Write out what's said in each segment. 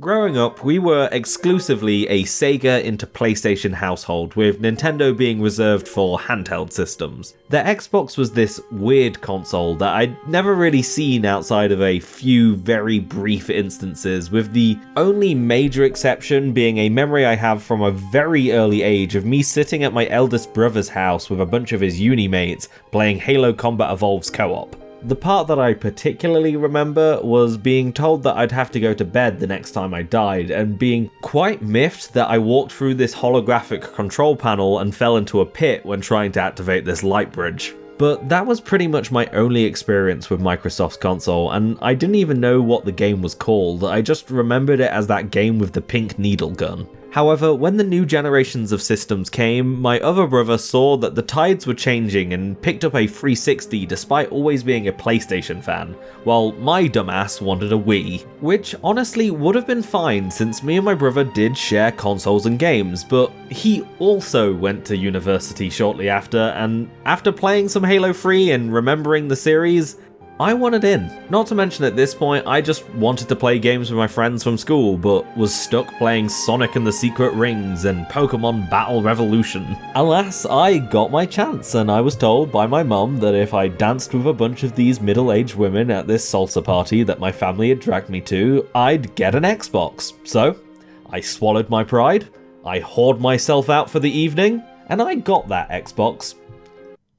Growing up, we were exclusively a Sega into PlayStation household, with Nintendo being reserved for handheld systems. The Xbox was this weird console that I'd never really seen outside of a few very brief instances, with the only major exception being a memory I have from a very early age of me sitting at my eldest brother's house with a bunch of his uni mates playing Halo Combat Evolved's co-op. The part that I particularly remember was being told that I'd have to go to bed the next time I died, and being quite miffed that I walked through this holographic control panel and fell into a pit when trying to activate this light bridge. But that was pretty much my only experience with Microsoft's console, and I didn't even know what the game was called. I just remembered it as that game with the pink needle gun. However, when the new generations of systems came, my other brother saw that the tides were changing and picked up a 360 despite always being a PlayStation fan, while my dumbass wanted a Wii. Which honestly would have been fine since me and my brother did share consoles and games, but he also went to university shortly after, and after playing some Halo 3 and remembering the series, I wanted in. Not to mention at this point, I just wanted to play games with my friends from school, but was stuck playing Sonic and the Secret Rings and Pokemon Battle Revolution. Alas, I got my chance, and I was told by my mum that if I danced with a bunch of these middle-aged women at this salsa party that my family had dragged me to, I'd get an Xbox. So, I swallowed my pride, I whored myself out for the evening, and I got that Xbox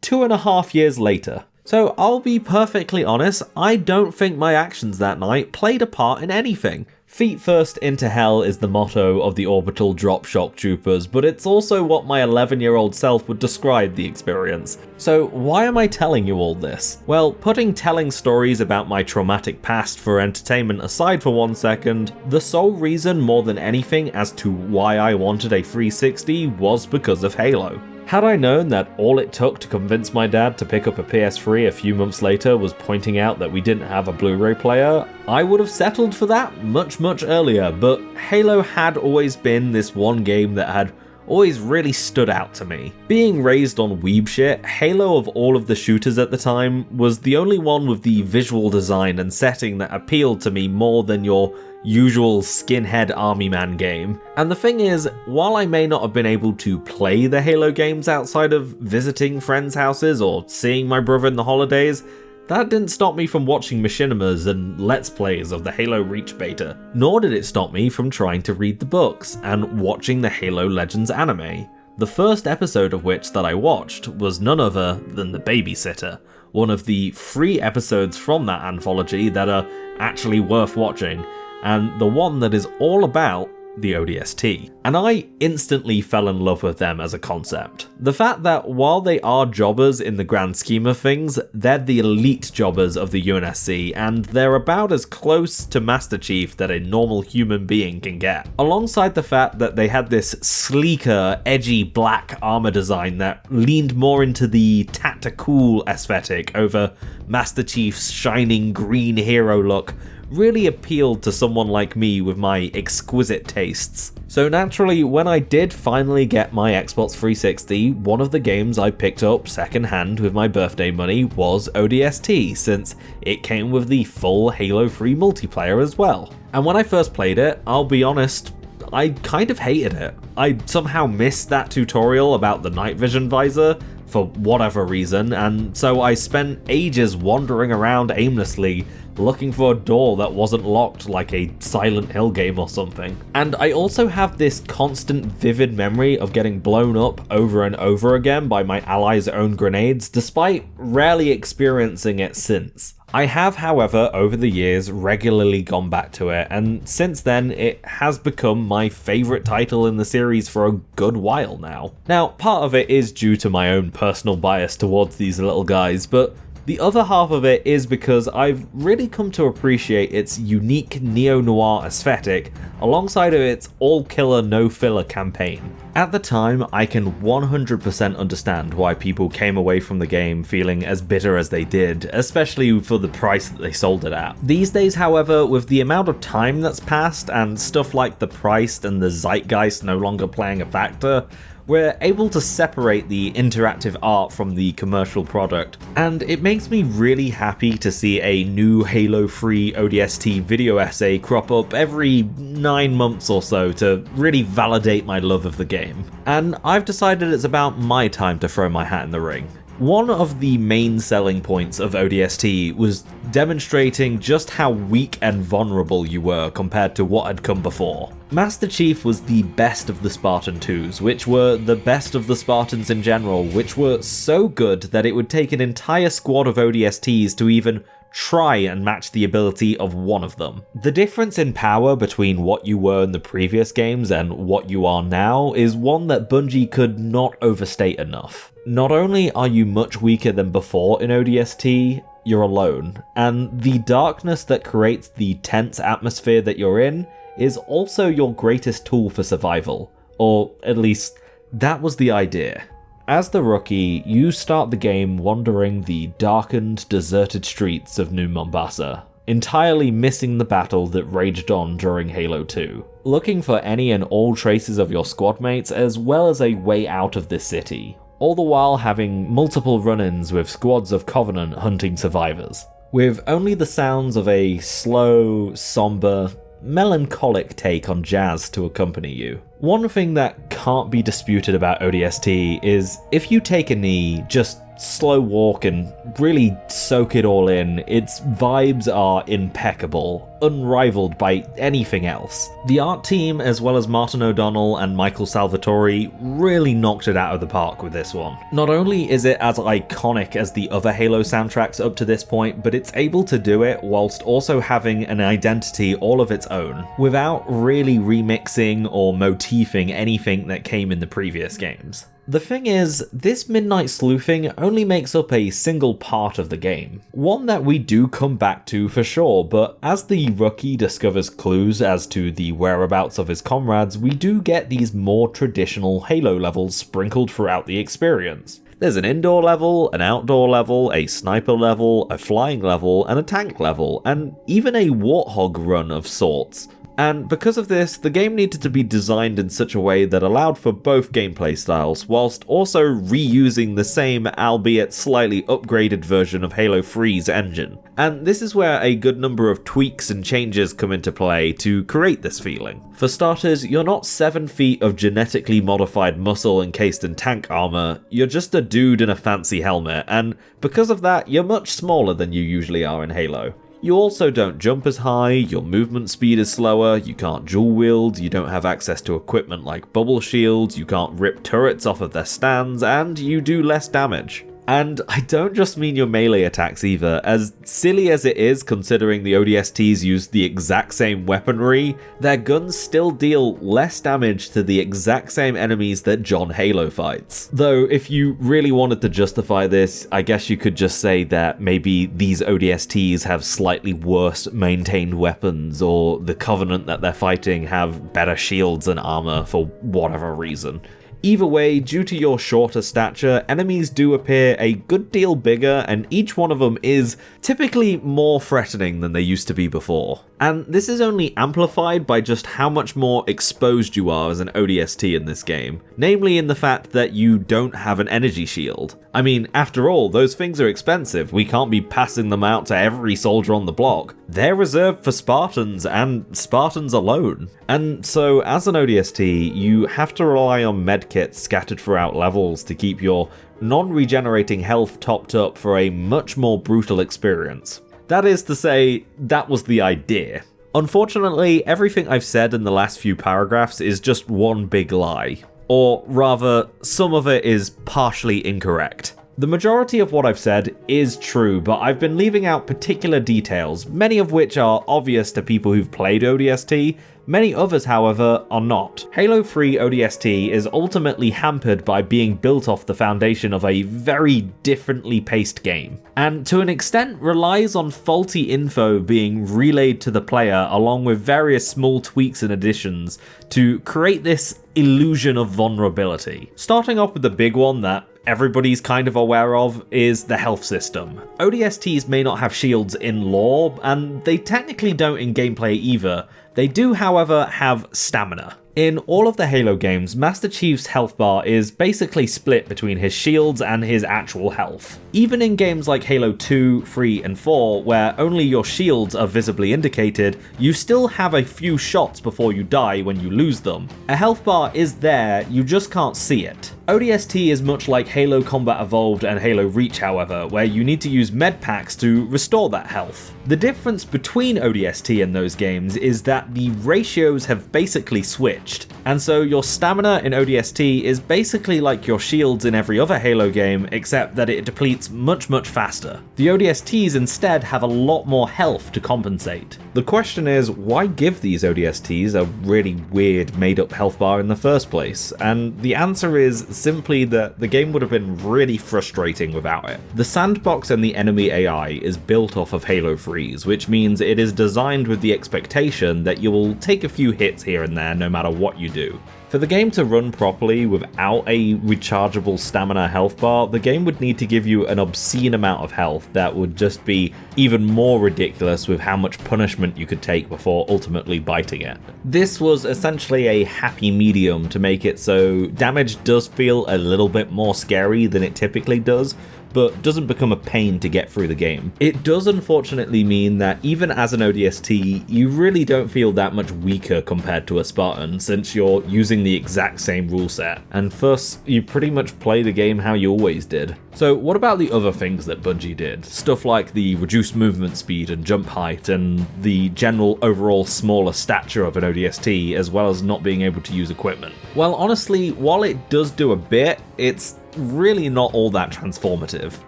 2.5 years later. So I'll be perfectly honest, I don't think my actions that night played a part in anything. Feet first into hell is the motto of the orbital drop shock troopers, but it's also what my 11-year-old self would describe the experience. So why am I telling you all this? Well, putting telling stories about my traumatic past for entertainment aside for 1 second, the sole reason more than anything as to why I wanted a 360 was because of Halo. Had I known that all it took to convince my dad to pick up a PS3 a few months later was pointing out that we didn't have a Blu-ray player, I would have settled for that much earlier, but Halo had always been this one game that had always really stood out to me. Being raised on weeb shit, Halo of all of the shooters at the time was the only one with the visual design and setting that appealed to me more than your usual skinhead army man game. And the thing is, while I may not have been able to play the Halo games outside of visiting friends' houses or seeing my brother in the holidays, that didn't stop me from watching machinimas and let's plays of the Halo Reach beta, nor did it stop me from trying to read the books and watching the Halo Legends anime. The first episode of which that I watched was none other than The Babysitter, one of the 3 episodes from that anthology that are actually worth watching, and the one that is all about the ODST. And I instantly fell in love with them as a concept. The fact that while they are jobbers in the grand scheme of things, they're the elite jobbers of the UNSC, and they're about as close to Master Chief that a normal human being can get. Alongside the fact that they had this sleeker, edgy black armor design that leaned more into the tactical aesthetic over Master Chief's shining green hero look, really appealed to someone like me with my exquisite tastes. So naturally, when I did finally get my Xbox 360, one of the games I picked up secondhand with my birthday money was ODST, since it came with the full Halo 3 multiplayer as well. And when I first played it, I'll be honest, I kind of hated it. I somehow missed that tutorial about the night vision visor for whatever reason, and so I spent ages wandering around aimlessly looking for a door that wasn't locked like a Silent Hill game or something. And I also have this constant vivid memory of getting blown up over and over again by my allies' own grenades, despite rarely experiencing it since. I have, however, over the years regularly gone back to it, and since then it has become my favourite title in the series for a good while now. Now, part of it is due to my own personal bias towards these little guys, but the other half of it is because I've really come to appreciate its unique neo-noir aesthetic alongside of its all-killer no-filler campaign. At the time, I can 100% understand why people came away from the game feeling as bitter as they did, especially for the price that they sold it at. These days, however, with the amount of time that's passed and stuff like the price and the zeitgeist no longer playing a factor, we're able to separate the interactive art from the commercial product, and it makes me really happy to see a new Halo 3 ODST video essay crop up every 9 months or so to really validate my love of the game. And I've decided it's about my time to throw my hat in the ring. One of the main selling points of ODST was demonstrating just how weak and vulnerable you were compared to what had come before. Master Chief was the best of the Spartan 2s, which were the best of the Spartans in general, which were so good that it would take an entire squad of ODSTs to even try and match the ability of one of them. The difference in power between what you were in the previous games and what you are now is one that Bungie could not overstate enough. Not only are you much weaker than before in ODST, you're alone, and the darkness that creates the tense atmosphere that you're in is also your greatest tool for survival, or at least that was the idea. As the rookie, you start the game wandering the darkened, deserted streets of New Mombasa, entirely missing the battle that raged on during Halo 2, looking for any and all traces of your squadmates as well as a way out of this city, all the while having multiple run-ins with squads of Covenant hunting survivors, with only the sounds of a slow, somber, melancholic take on jazz to accompany you. One thing that can't be disputed about ODST is if you take a knee, just slow walk and really soak it all in, its vibes are impeccable, unrivaled by anything else. The art team, as well as Martin O'Donnell and Michael Salvatore, really knocked it out of the park with this one. Not only is it as iconic as the other Halo soundtracks up to this point, but it's able to do it whilst also having an identity all of its own, without really remixing or motifing anything that came in the previous games. The thing is, this midnight sleuthing only makes up a single part of the game. One that we do come back to for sure, but as the rookie discovers clues as to the whereabouts of his comrades, we do get these more traditional Halo levels sprinkled throughout the experience. There's an indoor level, an outdoor level, a sniper level, a flying level, and a tank level, and even a warthog run of sorts. And because of this, the game needed to be designed in such a way that allowed for both gameplay styles, whilst also reusing the same, albeit slightly upgraded version of Halo 3's engine. And this is where a good number of tweaks and changes come into play to create this feeling. For starters, you're not 7 feet of genetically modified muscle encased in tank armor, you're just a dude in a fancy helmet, and because of that, you're much smaller than you usually are in Halo. You also don't jump as high, your movement speed is slower, you can't dual wield, you don't have access to equipment like bubble shields, you can't rip turrets off of their stands, and you do less damage. And I don't just mean your melee attacks either, as silly as it is considering the ODSTs use the exact same weaponry, their guns still deal less damage to the exact same enemies that John Halo fights. Though if you really wanted to justify this, I guess you could just say that maybe these ODSTs have slightly worse maintained weapons, or the Covenant that they're fighting have better shields and armor for whatever reason. Either way, due to your shorter stature, enemies do appear a good deal bigger, and each one of them is typically more threatening than they used to be before. And this is only amplified by just how much more exposed you are as an ODST in this game, namely in the fact that you don't have an energy shield. I mean, after all, those things are expensive, we can't be passing them out to every soldier on the block. They're reserved for Spartans, and Spartans alone. And so, as an ODST, you have to rely on medkits scattered throughout levels to keep your non-regenerating health topped up for a much more brutal experience. That is to say, that was the idea. Unfortunately, everything I've said in the last few paragraphs is just one big lie. Or rather, some of it is partially incorrect. The majority of what I've said is true, but I've been leaving out particular details, many of which are obvious to people who've played ODST, many others, however, are not. Halo 3 ODST is ultimately hampered by being built off the foundation of a very differently paced game, and to an extent relies on faulty info being relayed to the player along with various small tweaks and additions to create this illusion of vulnerability. Starting off with the big one that everybody's kind of aware of is the health system. ODSTs may not have shields in lore, and they technically don't in gameplay either. They do, however, have stamina. In all of the Halo games, Master Chief's health bar is basically split between his shields and his actual health. Even in games like Halo 2, 3, and 4, where only your shields are visibly indicated, you still have a few shots before you die when you lose them. A health bar is there, you just can't see it. ODST is much like Halo Combat Evolved and Halo Reach, however, where you need to use med packs to restore that health. The difference between ODST and those games is that the ratios have basically switched, and so your stamina in ODST is basically like your shields in every other Halo game, except that it depletes much faster. The ODSTs instead have a lot more health to compensate. The question is, why give these ODSTs a really weird made-up health bar in the first place? And the answer is simply that the game would have been really frustrating without it. The sandbox and the enemy AI is built off of Halo 3's, which means it is designed with the expectation that you will take a few hits here and there no matter what you do. For the game to run properly without a rechargeable stamina health bar, the game would need to give you an obscene amount of health that would just be even more ridiculous with how much punishment you could take before ultimately biting it. This was essentially a happy medium to make it so damage does feel a little bit more scary than it typically does, but doesn't become a pain to get through the game. It does unfortunately mean that even as an ODST, you really don't feel that much weaker compared to a Spartan, since you're using the exact same rule set, and thus you pretty much play the game how you always did. So what about the other things that Bungie did? Stuff like the reduced movement speed and jump height, and the general overall smaller stature of an ODST, as well as not being able to use equipment. Well, honestly, while it does do a bit, it's really not all that transformative.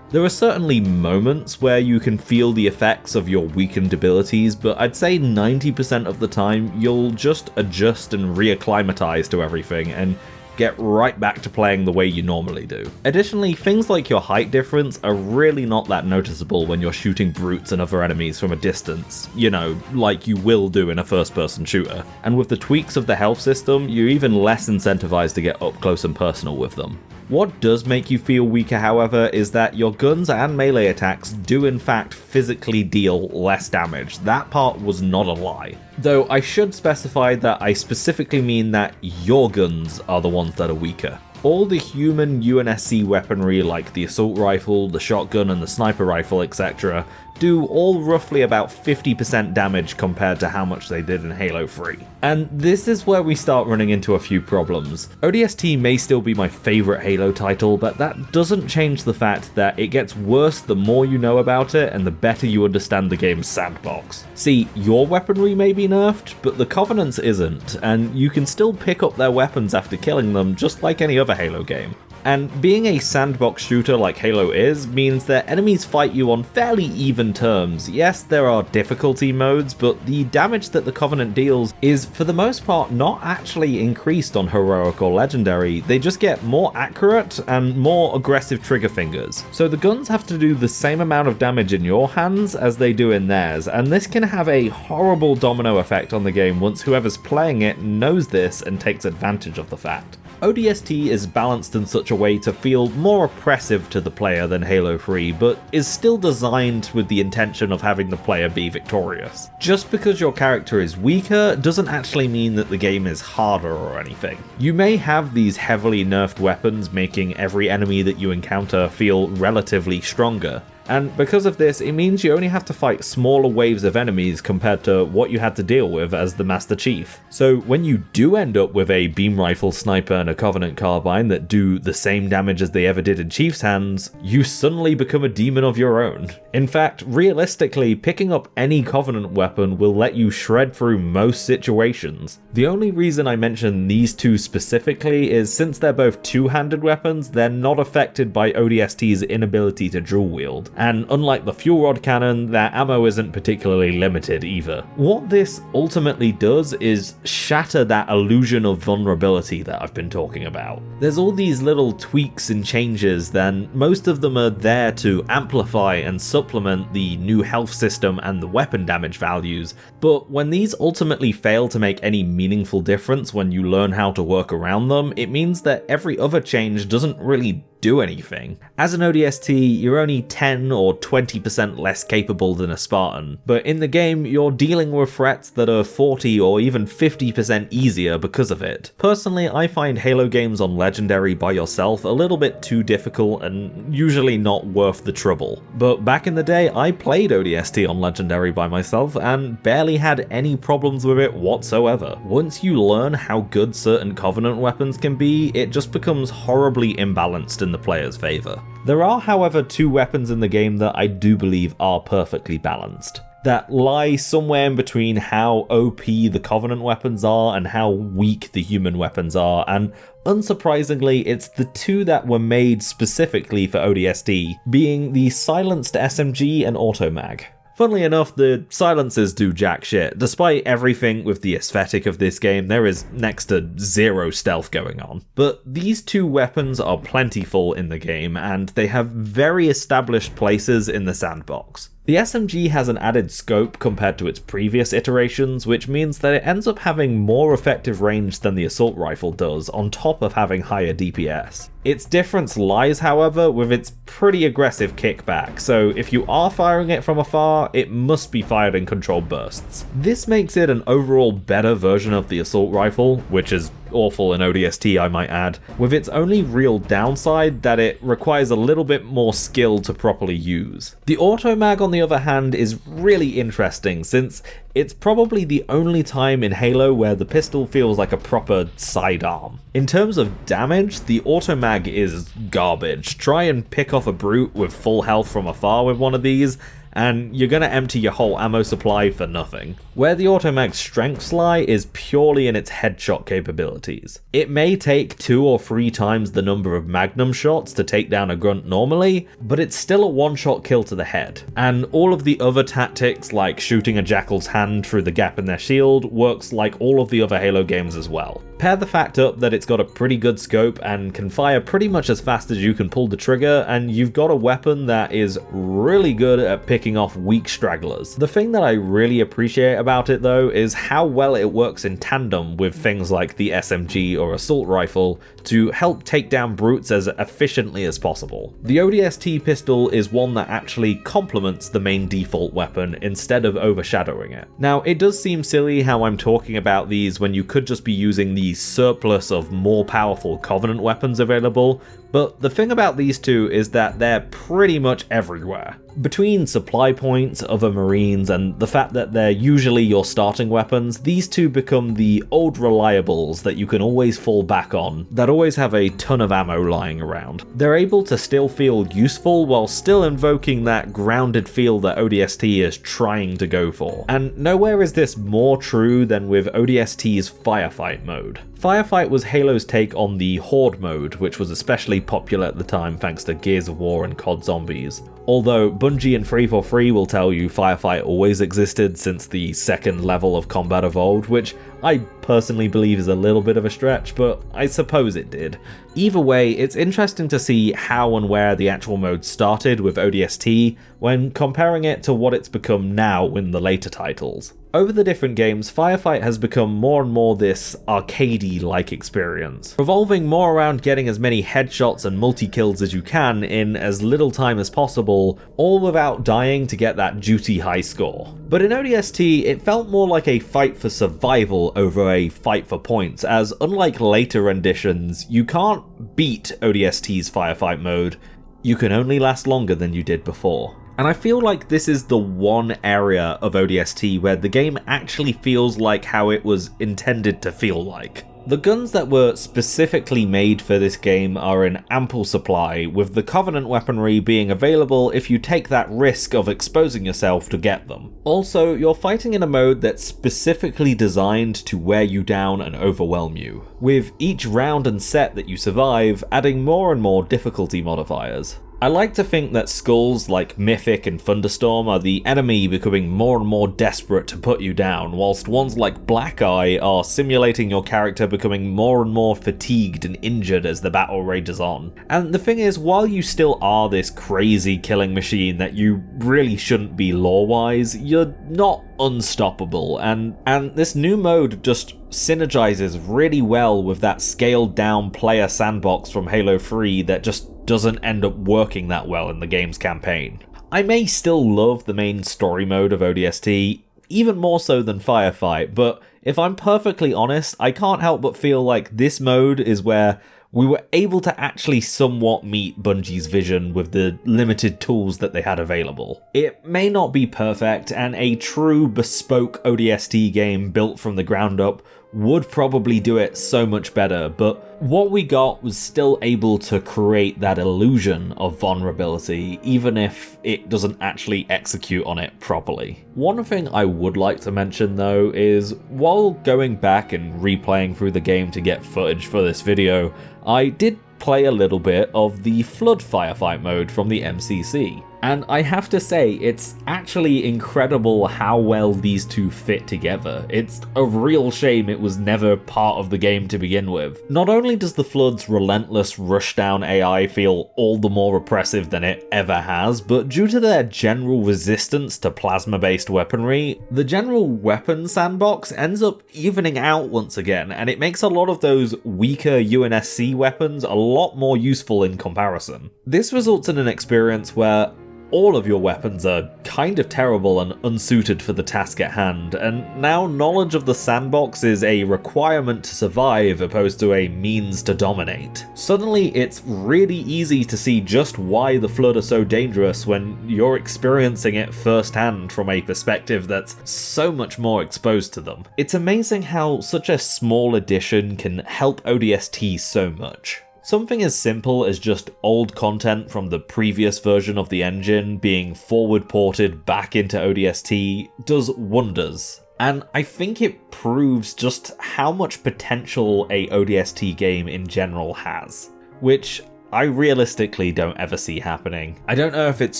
There are certainly moments where you can feel the effects of your weakened abilities, but I'd say 90% of the time you'll just adjust and reacclimatize to everything and get right back to playing the way you normally do. Additionally, things like your height difference are really not that noticeable when you're shooting brutes and other enemies from a distance, you know, like you will do in a first-person shooter. And with the tweaks of the health system, you're even less incentivized to get up close and personal with them. What does make you feel weaker, however, is that your guns and melee attacks do in fact physically deal less damage. That part was not a lie. Though I should specify that I specifically mean that your guns are the ones that are weaker. All the human UNSC weaponry like the assault rifle, the shotgun and the sniper rifle, etc. do all roughly about 50% damage compared to how much they did in Halo 3. And this is where we start running into a few problems. ODST may still be my favourite Halo title, but that doesn't change the fact that it gets worse the more you know about it and the better you understand the game's sandbox. See, your weaponry may be nerfed, but the Covenant's isn't, and you can still pick up their weapons after killing them just like any other Halo game. And being a sandbox shooter like Halo is means that enemies fight you on fairly even terms. Yes, there are difficulty modes, but the damage that the Covenant deals is for the most part not actually increased on Heroic or Legendary, they just get more accurate and more aggressive trigger fingers. So the guns have to do the same amount of damage in your hands as they do in theirs, and this can have a horrible domino effect on the game once whoever's playing it knows this and takes advantage of the fact. ODST is balanced in such a way to feel more oppressive to the player than Halo 3, but is still designed with the intention of having the player be victorious. Just because your character is weaker doesn't actually mean that the game is harder or anything. You may have these heavily nerfed weapons making every enemy that you encounter feel relatively stronger, and because of this, it means you only have to fight smaller waves of enemies compared to what you had to deal with as the Master Chief. So when you do end up with a beam rifle, sniper, and a Covenant carbine that do the same damage as they ever did in Chief's hands, you suddenly become a demon of your own. In fact, realistically, picking up any Covenant weapon will let you shred through most situations. The only reason I mention these two specifically is since they're both two-handed weapons, they're not affected by ODST's inability to dual wield. And unlike the fuel rod cannon, their ammo isn't particularly limited either. What this ultimately does is shatter that illusion of vulnerability that I've been talking about. There's all these little tweaks and changes, then most of them are there to amplify and supplement the new health system and the weapon damage values, but when these ultimately fail to make any meaningful difference when you learn how to work around them, it means that every other change doesn't really do anything. As an ODST, you're only 10 or 20% less capable than a Spartan, but in the game, you're dealing with threats that are 40 or even 50% easier because of it. Personally, I find Halo games on Legendary by yourself a little bit too difficult and usually not worth the trouble. But back in the day, I played ODST on Legendary by myself and barely had any problems with it whatsoever. Once you learn how good certain Covenant weapons can be, it just becomes horribly imbalanced in the player's favour. There are, however, two weapons in the game that I do believe are perfectly balanced, that lie somewhere in between how OP the Covenant weapons are and how weak the human weapons are, and unsurprisingly, it's the two that were made specifically for ODST, being the silenced SMG and automag. Funnily enough, the silencers do jack shit. Despite everything with the aesthetic of this game, there is next to zero stealth going on. But these two weapons are plentiful in the game, and they have very established places in the sandbox. The SMG has an added scope compared to its previous iterations, which means that it ends up having more effective range than the assault rifle does, on top of having higher DPS. Its difference lies, however, with its pretty aggressive kickback, so if you are firing it from afar, it must be fired in controlled bursts. This makes it an overall better version of the assault rifle, which is awful in ODST I might add, with its only real downside that it requires a little bit more skill to properly use. The automag on the other hand is really interesting, since it's probably the only time in Halo where the pistol feels like a proper sidearm. In terms of damage, the automag is garbage. Try and pick off a brute with full health from afar with one of these, and you're gonna empty your whole ammo supply for nothing. Where the automag's strengths lie is purely in its headshot capabilities. It may take 2 or 3 times the number of magnum shots to take down a grunt normally, but it's still a one-shot kill to the head. And all of the other tactics, like shooting a jackal's hand through the gap in their shield, works like all of the other Halo games as well. Pair the fact up that it's got a pretty good scope and can fire pretty much as fast as you can pull the trigger, and you've got a weapon that is really good at picking off weak stragglers. The thing that I really appreciate about it though is how well it works in tandem with things like the SMG or assault rifle to help take down brutes as efficiently as possible. The ODST pistol is one that actually complements the main default weapon instead of overshadowing it. Now, it does seem silly how I'm talking about these when you could just be using the surplus of more powerful Covenant weapons available, but the thing about these two is that they're pretty much everywhere. Between supply points, other marines, and the fact that they're usually your starting weapons, these two become the old reliables that you can always fall back on, that always have a ton of ammo lying around. They're able to still feel useful while still invoking that grounded feel that ODST is trying to go for. And nowhere is this more true than with ODST's firefight mode. Firefight was Halo's take on the Horde mode, which was especially popular at the time thanks to Gears of War and COD Zombies. Although Bungie and 343 will tell you Firefight always existed since the second level of combat evolved, which I personally believe is a little bit of a stretch, but I suppose it did. Either way, it's interesting to see how and where the actual mode started with ODST when comparing it to what it's become now in the later titles. Over the different games, Firefight has become more and more this arcadey-like experience, revolving more around getting as many headshots and multi-kills as you can in as little time as possible, all without dying to get that juicy high score. But in ODST, it felt more like a fight for survival over a fight for points, as unlike later renditions, you can't beat ODST's Firefight mode, you can only last longer than you did before. And I feel like this is the one area of ODST where the game actually feels like how it was intended to feel like. The guns that were specifically made for this game are in ample supply, with the Covenant weaponry being available if you take that risk of exposing yourself to get them. Also, you're fighting in a mode that's specifically designed to wear you down and overwhelm you, with each round and set that you survive adding more and more difficulty modifiers. I like to think that skulls like Mythic and Thunderstorm are the enemy becoming more and more desperate to put you down, whilst ones like Black Eye are simulating your character becoming more and more fatigued and injured as the battle rages on. And the thing is, while you still are this crazy killing machine that you really shouldn't be lore-wise, you're not unstoppable, and this new mode just synergizes really well with that scaled down player sandbox from Halo 3 that just doesn't end up working that well in the game's campaign. I may still love the main story mode of ODST, even more so than Firefight, but if I'm perfectly honest, I can't help but feel like this mode is where we were able to actually somewhat meet Bungie's vision with the limited tools that they had available. It may not be perfect, and a true bespoke ODST game built from the ground up would probably do it so much better, but what we got was still able to create that illusion of vulnerability, even if it doesn't actually execute on it properly. One thing I would like to mention though is, while going back and replaying through the game to get footage for this video, I did play a little bit of the Flood Firefight mode from the MCC. And I have to say, it's actually incredible how well these two fit together. It's a real shame it was never part of the game to begin with. Not only does the Flood's relentless rushdown AI feel all the more oppressive than it ever has, but due to their general resistance to plasma-based weaponry, the general weapon sandbox ends up evening out once again, and it makes a lot of those weaker UNSC weapons a lot more useful in comparison. This results in an experience where all of your weapons are kind of terrible and unsuited for the task at hand, and now knowledge of the sandbox is a requirement to survive opposed to a means to dominate. Suddenly, it's really easy to see just why the Flood are so dangerous when you're experiencing it firsthand from a perspective that's so much more exposed to them. It's amazing how such a small addition can help ODST so much. Something as simple as just old content from the previous version of the engine being forward ported back into ODST does wonders. And I think it proves just how much potential a ODST game in general has, which I realistically don't ever see happening. I don't know if it's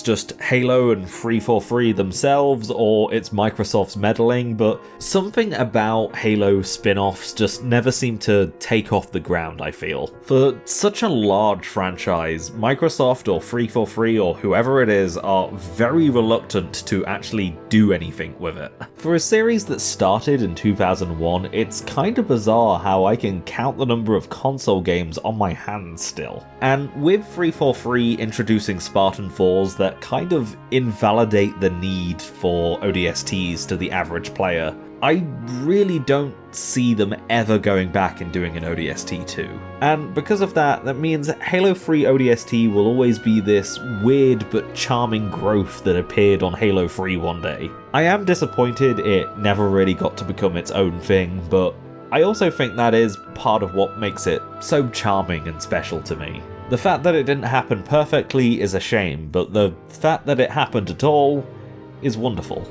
just Halo and 343 themselves, or it's Microsoft's meddling, but something about Halo spin-offs just never seem to take off the ground, I feel. For such a large franchise, Microsoft or 343 or whoever it is are very reluctant to actually do anything with it. For a series that started in 2001, it's kind of bizarre how I can count the number of console games on my hands still. And with 343 introducing Spartan 4s that kind of invalidate the need for ODSTs to the average player, I really don't see them ever going back and doing an ODST 2. And because of that, that means Halo 3 ODST will always be this weird but charming growth that appeared on Halo 3 one day. I am disappointed it never really got to become its own thing, but I also think that is part of what makes it so charming and special to me. The fact that it didn't happen perfectly is a shame, but the fact that it happened at all is wonderful.